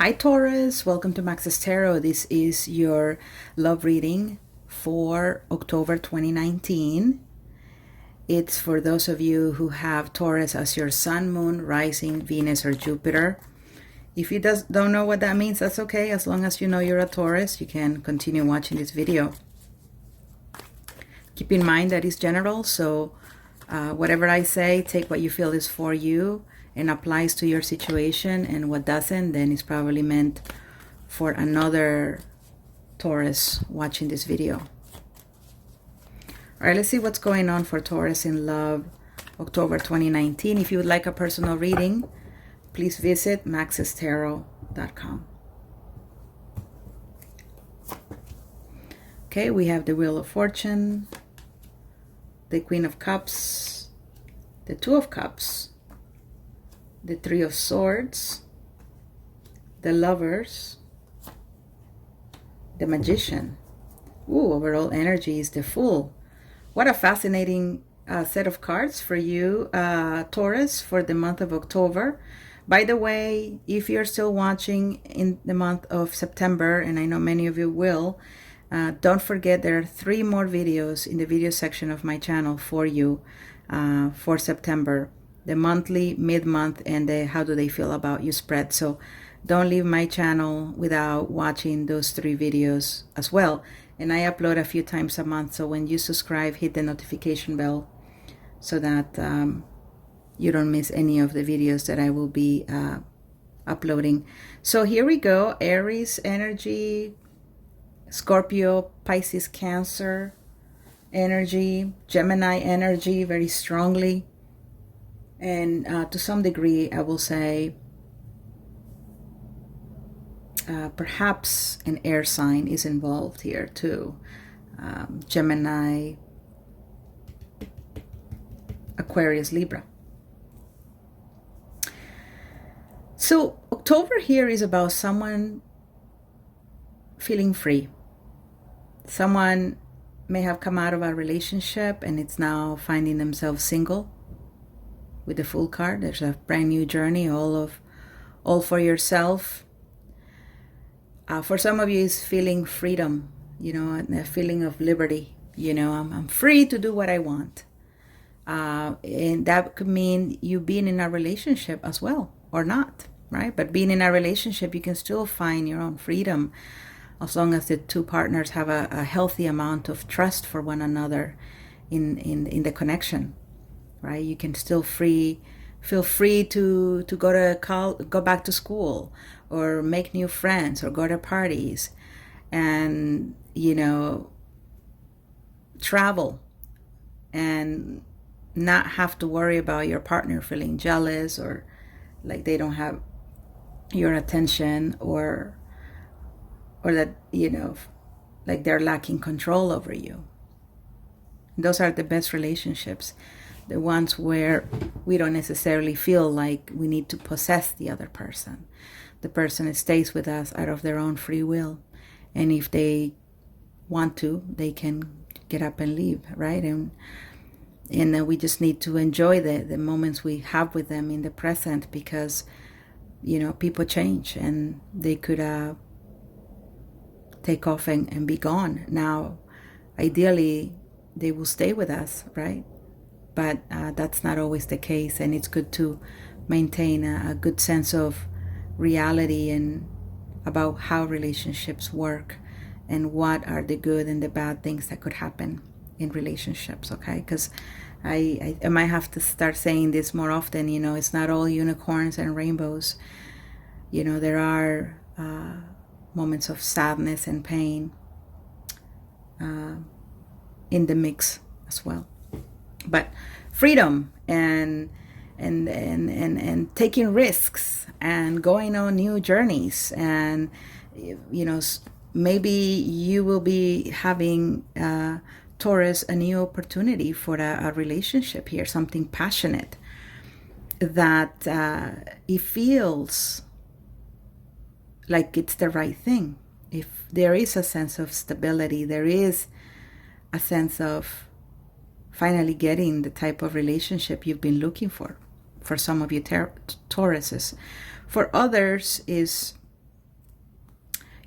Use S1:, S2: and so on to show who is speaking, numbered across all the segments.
S1: Hi Taurus, welcome to Max's Tarot. This is your love reading for October 2019. It's for those of you who have Taurus as your sun, moon, rising, Venus, or Jupiter. If you don't know what that means, that's okay. As long as you know you're a Taurus, you can continue watching this video. Keep in mind that it's general, so whatever I say, take what you feel is for you and applies to your situation, and what doesn't, then it's probably meant for another Taurus watching this video. All right, let's see what's going on for Taurus in love, October 2019. If you would like a personal reading, please visit maxestarot.com. Okay, we have the Wheel of Fortune, the Queen of Cups, the Two of Cups, the Three of Swords, the Lovers, the Magician. Ooh, overall energy is the Fool. What a fascinating set of cards for you, Taurus, for the month of October. By the way, if you're still watching in the month of September, and I know many of you will, don't forget there are 3 more videos in the video section of my channel for you for September. The monthly, mid-month, and the how do they feel about you spread. So don't leave my channel without watching those 3 videos as well. And I upload a few times a month, so when you subscribe, hit the notification bell so that you don't miss any of the videos that I will be uploading. So here we go. Aries energy, Scorpio, Pisces, Cancer energy, Gemini energy very strongly. And to some degree, I will say perhaps an air sign is involved here too. Gemini, Aquarius, Libra. So October here is about someone feeling free. Someone may have come out of a relationship and it's now finding themselves single. With the Fool card, there's a brand new journey, all for yourself. For some of you, it's feeling freedom, you know, a feeling of liberty. You know, I'm free to do what I want. And that could mean you being in a relationship as well, or not, right? But being in a relationship, you can still find your own freedom as long as the 2 partners have a healthy amount of trust for one another in the connection. Right, you can still feel free to go back to school, or make new friends, or go to parties, and you know, travel, and not have to worry about your partner feeling jealous or like they don't have your attention, or that, you know, like they're lacking control over you. Those are the best relationships. The ones where we don't necessarily feel like we need to possess the other person. The person stays with us out of their own free will. And if they want to, they can get up and leave, right? And then we just need to enjoy the moments we have with them in the present, because, you know, people change and they could take off and be gone. Now, ideally, they will stay with us, right? But that's not always the case, and it's good to maintain a good sense of reality and about how relationships work and what are the good and the bad things that could happen in relationships, okay? Because I might have to start saying this more often, you know, it's not all unicorns and rainbows. You know, there are moments of sadness and pain in the mix as well. But freedom and taking risks and going on new journeys, and you know, maybe you will be having Taurus a new opportunity for a relationship here, something passionate that it feels like it's the right thing. If there is a sense of stability, there is a sense of finally getting the type of relationship you've been looking for some of you Tauruses. For others is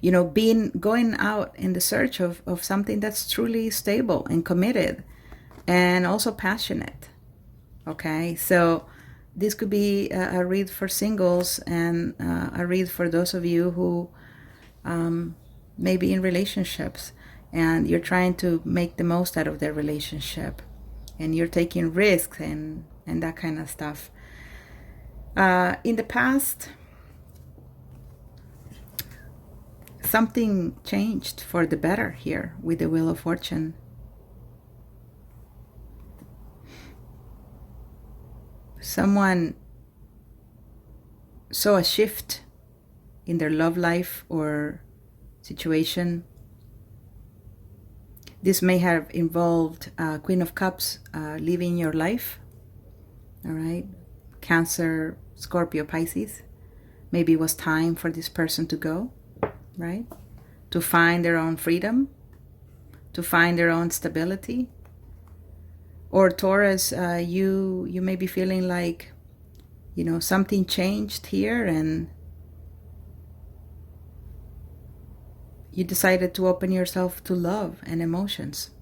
S1: going out in the search of something that's truly stable and committed and also passionate. Okay, so this could be a read for singles and a read for those of you who may be in relationships and you're trying to make the most out of their relationship and you're taking risks and that kind of stuff. In the past, something changed for the better here with the Wheel of Fortune. Someone saw a shift in their love life or situation. This may have involved Queen of Cups leaving your life. All right, Cancer, Scorpio, Pisces. Maybe it was time for this person to go, right? To find their own freedom, to find their own stability. Or Taurus, you may be feeling like, something changed here and you decided to open yourself to love and emotions.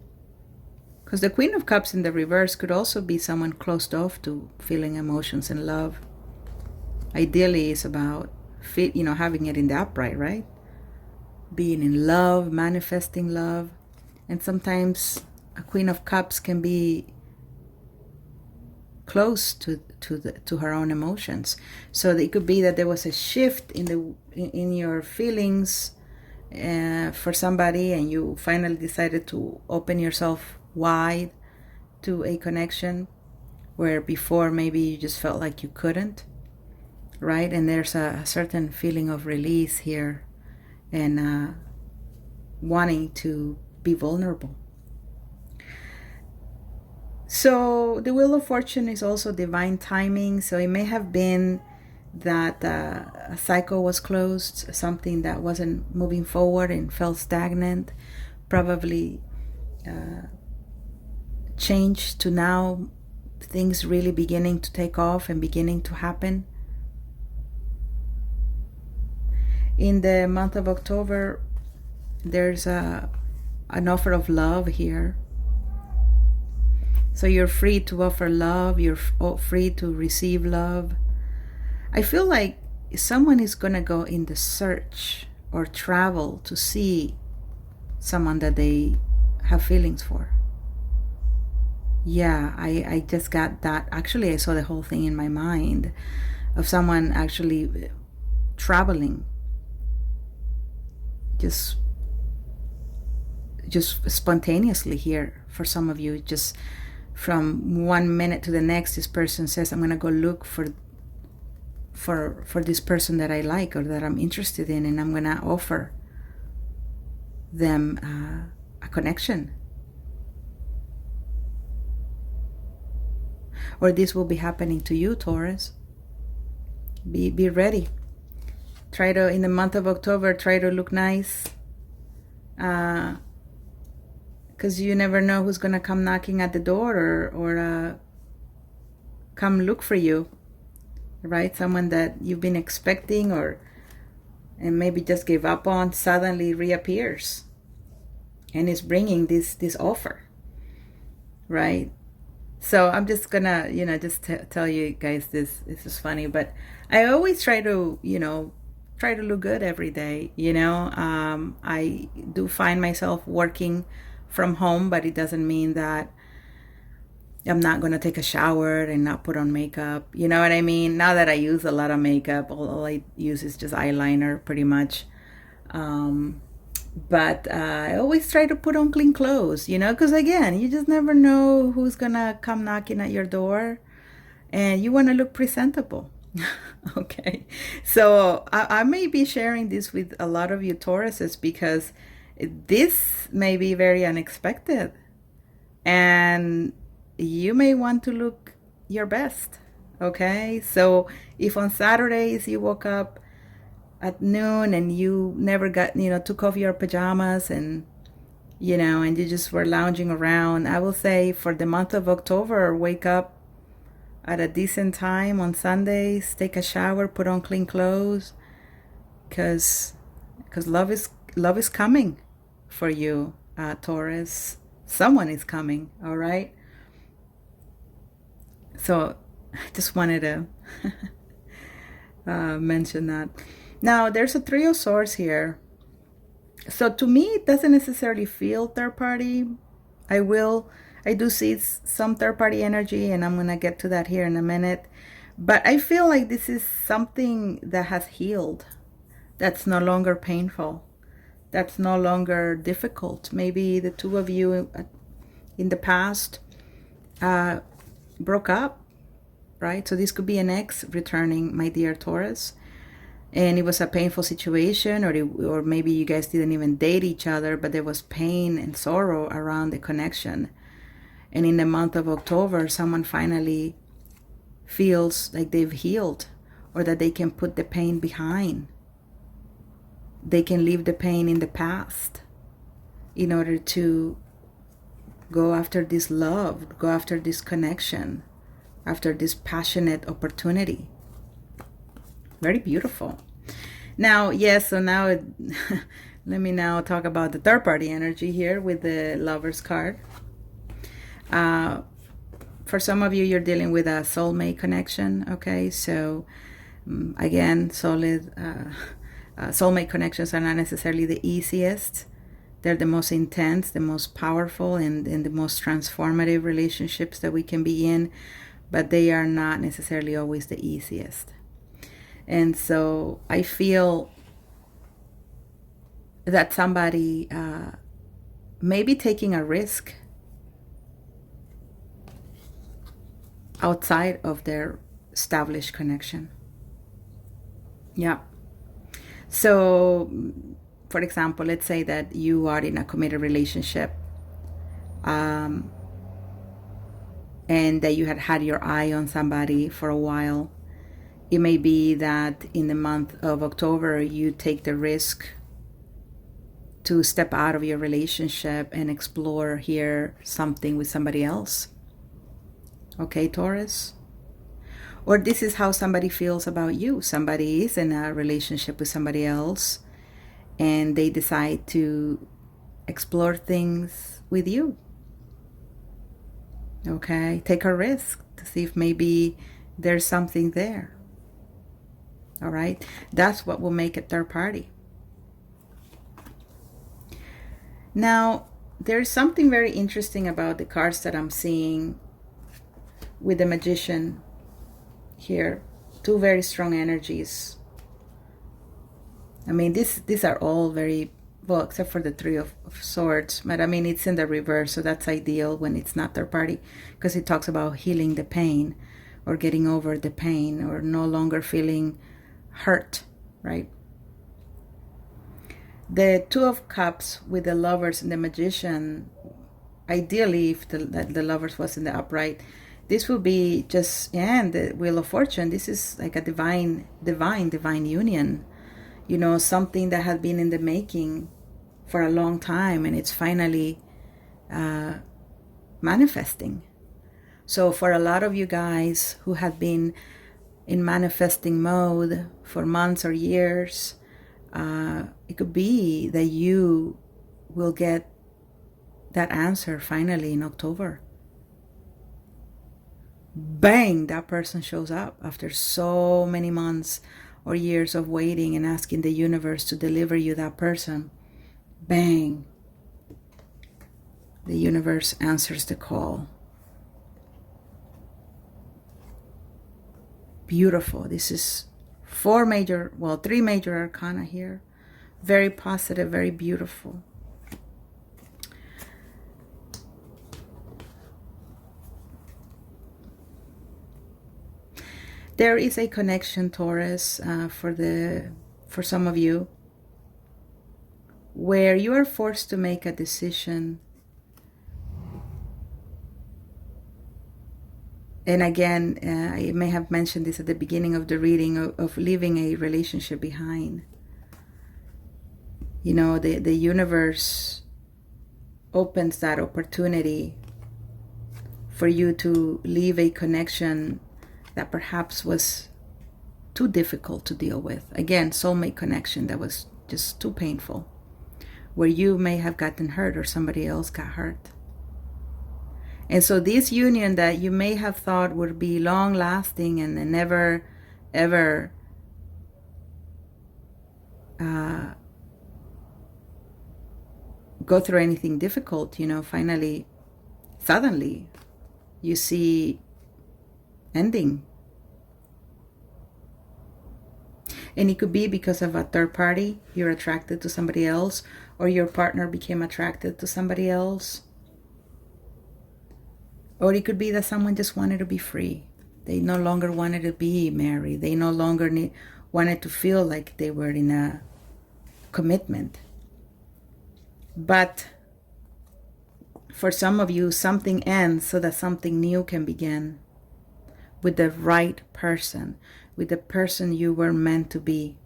S1: Because the Queen of Cups in the reverse could also be someone closed off to feeling emotions and love. Ideally, it's about having it in the upright, right? Being in love, manifesting love. And sometimes a Queen of Cups can be close to her own emotions. So it could be that there was a shift in your feelings for somebody, and you finally decided to open yourself wide to a connection where before maybe you just felt like you couldn't, right? And there's a certain feeling of release here and wanting to be vulnerable. So the Wheel of Fortune is also divine timing. So it may have been that a cycle was closed, something that wasn't moving forward and felt stagnant, probably changed to now things really beginning to take off and beginning to happen. In the month of October, there's an offer of love here. So you're free to offer love, you're free to receive love. I feel like someone is going to go in the search or travel to see someone that they have feelings for. Yeah, I just got that. Actually, I saw the whole thing in my mind of someone actually traveling. Just spontaneously here for some of you. Just from one minute to the next, this person says, I'm going to go look for this person that I like or that I'm interested in, and I'm going to offer them a connection. Or this will be happening to you, Taurus. Be ready. Try to, in the month of October, try to look nice. Because you never know who's going to come knocking at the door or come look for you, right? Someone that you've been expecting and maybe just gave up on suddenly reappears and is bringing this offer, right? So I'm just gonna, just tell you guys this is funny, but I always try to, try to look good every day, I do find myself working from home, but it doesn't mean that I'm not going to take a shower and not put on makeup. You know what I mean? Not that I use a lot of makeup. All I use is just eyeliner pretty much. But I always try to put on clean clothes, because again, you just never know who's going to come knocking at your door and you want to look presentable. Okay. So I may be sharing this with a lot of you Tauruses because this may be very unexpected and you may want to look your best. Okay. So if on Saturdays you woke up at noon and you never got, took off your pajamas and you just were lounging around, I will say for the month of October, wake up at a decent time on Sundays, take a shower, put on clean clothes, because because love is coming for you, Taurus. Someone is coming, all right? So I just wanted to mention that. Now, there's a Three of Swords here. So to me, it doesn't necessarily feel third party. I do see some third party energy, and I'm going to get to that here in a minute. But I feel like this is something that has healed, that's no longer painful, that's no longer difficult. Maybe the two of you in the past broke up, right? So this could be an ex returning, my dear Taurus. And it was a painful situation, or maybe you guys didn't even date each other, but there was pain and sorrow around the connection. And in the month of October, someone finally feels like they've healed, or that they can put the pain behind. They can leave the pain in the past in order to go after this love, go after this connection, after this passionate opportunity. Very beautiful. Now, yes, so now let me now talk about the third party energy here with the Lovers card. For some of you, you're dealing with a soulmate connection, okay? So again, soulmate connections are not necessarily the easiest. They're the most intense, the most powerful, and the most transformative relationships that we can be in, but they are not necessarily always the easiest. And so I feel that somebody may be taking a risk outside of their established connection. Yeah. So, for example, let's say that you are in a committed relationship and that you had your eye on somebody for a while. It may be that in the month of October, you take the risk to step out of your relationship and explore here something with somebody else. Okay, Taurus? Or this is how somebody feels about you. Somebody is in a relationship with somebody else and they decide to explore things with you. Okay, take a risk to see if maybe there's something there. All right, that's what will make it third party. Now, there's something very interesting about the cards that I'm seeing with the Magician here. Two very strong energies. I mean, these are all very, well, except for the Three of Swords. But I mean, it's in the reverse, so that's ideal when it's not third party, because it talks about healing the pain or getting over the pain or no longer feeling hurt, right? The Two of Cups with the Lovers and the Magician, ideally if the Lovers was in the upright, this will be just, yeah, and the Wheel of Fortune. This is like a divine union, you know, something that had been in the making for a long time, and it's finally manifesting. So for a lot of you guys who have been in manifesting mode for months or years, it could be that you will get that answer finally in October. Bang, that person shows up after so many months or years of waiting and asking the universe to deliver you that person. Bang, the universe answers the call. Beautiful. This is three major arcana here. Very positive, very beautiful. There is a connection, Taurus, for some of you, where you are forced to make a decision. And again, I may have mentioned this at the beginning of the reading, of leaving a relationship behind. You know, the universe opens that opportunity for you to leave a connection that perhaps was too difficult to deal with. Again, soulmate connection that was just too painful, where you may have gotten hurt or somebody else got hurt. And so this union that you may have thought would be long lasting and never ever go through anything difficult, finally, suddenly you see ending. And it could be because of a third party. You're attracted to somebody else, or your partner became attracted to somebody else. Or it could be that someone just wanted to be free. They no longer wanted to be married. They no longer wanted to feel like they were in a commitment. But for some of you, something ends so that something new can begin with the right person, with the person you were meant to be.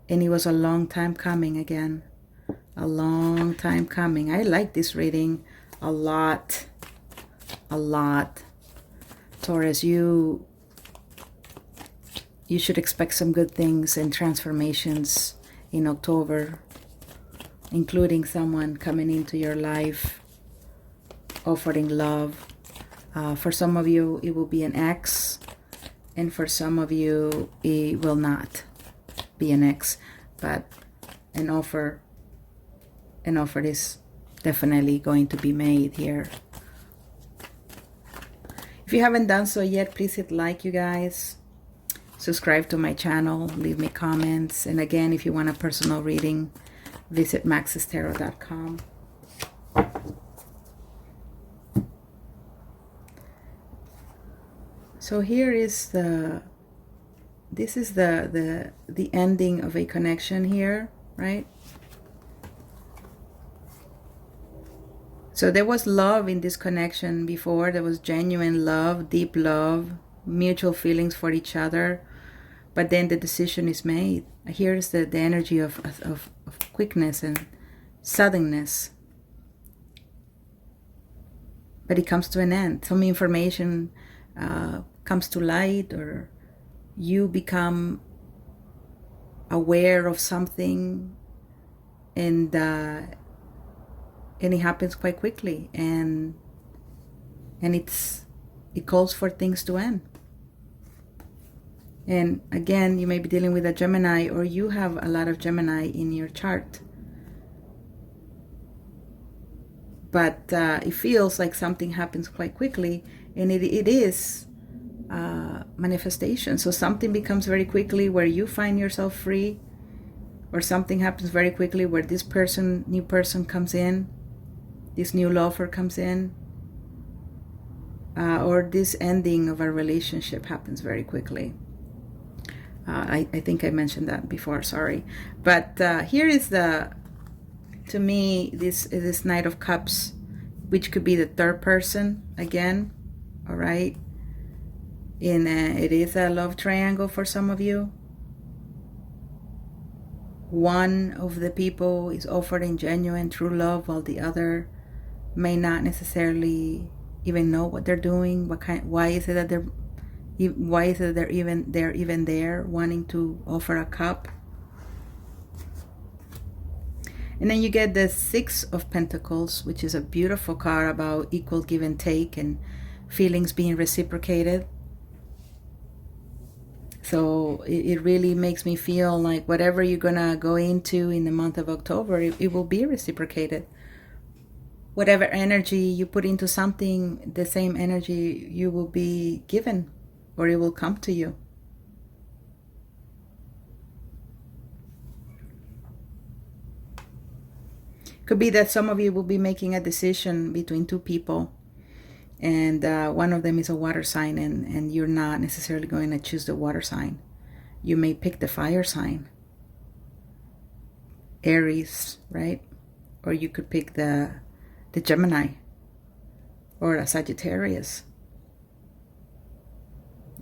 S1: And it was a long time coming again. A long time coming. I like this reading a lot. A lot. Taurus, you should expect some good things and transformations in October, including someone coming into your life, offering love. For some of you, it will be an ex, and for some of you, it will not be an ex, but an offer is definitely going to be made here. If you haven't done so yet, please hit like, you guys. Subscribe to my channel, leave me comments, and again, if you want a personal reading, visit maxestarot.com. So here is this is the ending of a connection here, right? So there was love in this connection before. There was genuine love, deep love, mutual feelings for each other. But then the decision is made. Here's the energy of quickness and suddenness. But it comes to an end. Some information comes to light, or you become aware of something, and it happens quite quickly, and it calls for things to end. And again, you may be dealing with a Gemini, or you have a lot of Gemini in your chart. But it feels like something happens quite quickly, and it is manifestation. So something becomes very quickly where you find yourself free, or something happens very quickly where this new person comes in, this new lover comes in, or this ending of a relationship happens very quickly. I think I mentioned that before, sorry. But here is to me, this Knight of Cups, which could be the third person again, all right? It is a love triangle for some of you. One of the people is offering genuine, true love, while the other may not necessarily even know what they're doing. Why is it that they're even there wanting to offer a cup? And then you get the Six of Pentacles, which is a beautiful card about equal give and take and feelings being reciprocated. So it really makes me feel like whatever you're gonna go into in the month of October, it will be reciprocated. Whatever energy you put into something, the same energy you will be given, or it will come to you. Could be that some of you will be making a decision between two people, and one of them is a water sign, and you're not necessarily going to choose the water sign. You may pick the fire sign, Aries, right? Or you could pick the Gemini or a Sagittarius.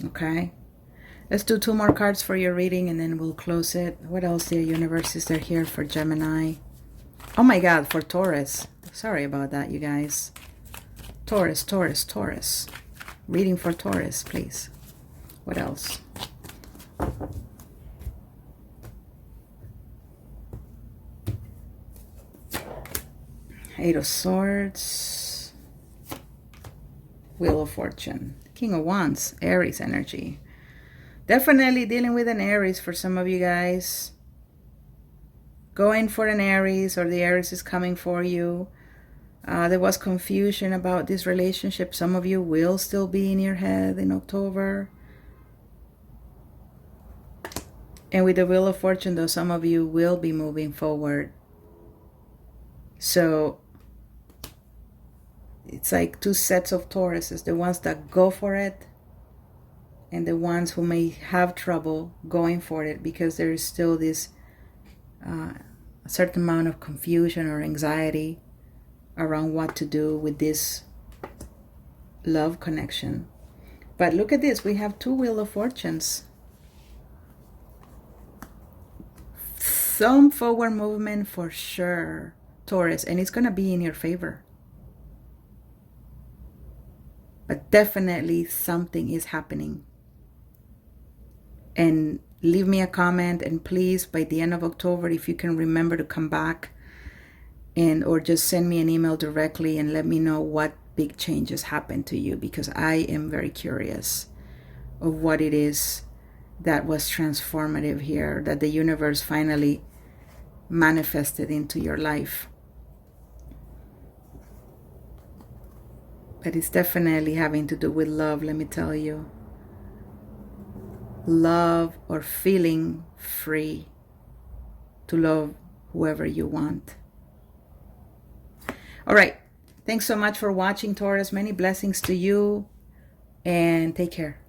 S1: Okay, let's do 2 more cards for your reading, and then we'll close it. What else, dear universe, is there here for Gemini? Oh my God, for Taurus. Sorry about that, you guys. Taurus. Reading for Taurus, please. What else? Eight of Swords, Wheel of Fortune, King of Wands, Aries energy. Definitely dealing with an Aries for some of you guys. Going for an Aries, or the Aries is coming for you. There was confusion about this relationship. Some of you will still be in your head in October. And with the Wheel of Fortune, though, some of you will be moving forward. So it's like two sets of Tauruses, the ones that go for it and the ones who may have trouble going for it because there is still this a certain amount of confusion or anxiety around what to do with this love connection. But look at this, we have two Wheel of Fortunes. Some forward movement for sure, Taurus, and it's going to be in your favor. But definitely something is happening. And leave me a comment, and please, by the end of October, if you can remember to come back and or just send me an email directly and let me know what big changes happened to you, because I am very curious of what it is that was transformative here, that the universe finally manifested into your life. But it's definitely having to do with love, let me tell you. Love, or feeling free to love whoever you want. All right. Thanks so much for watching, Taurus. Many blessings to you, and take care.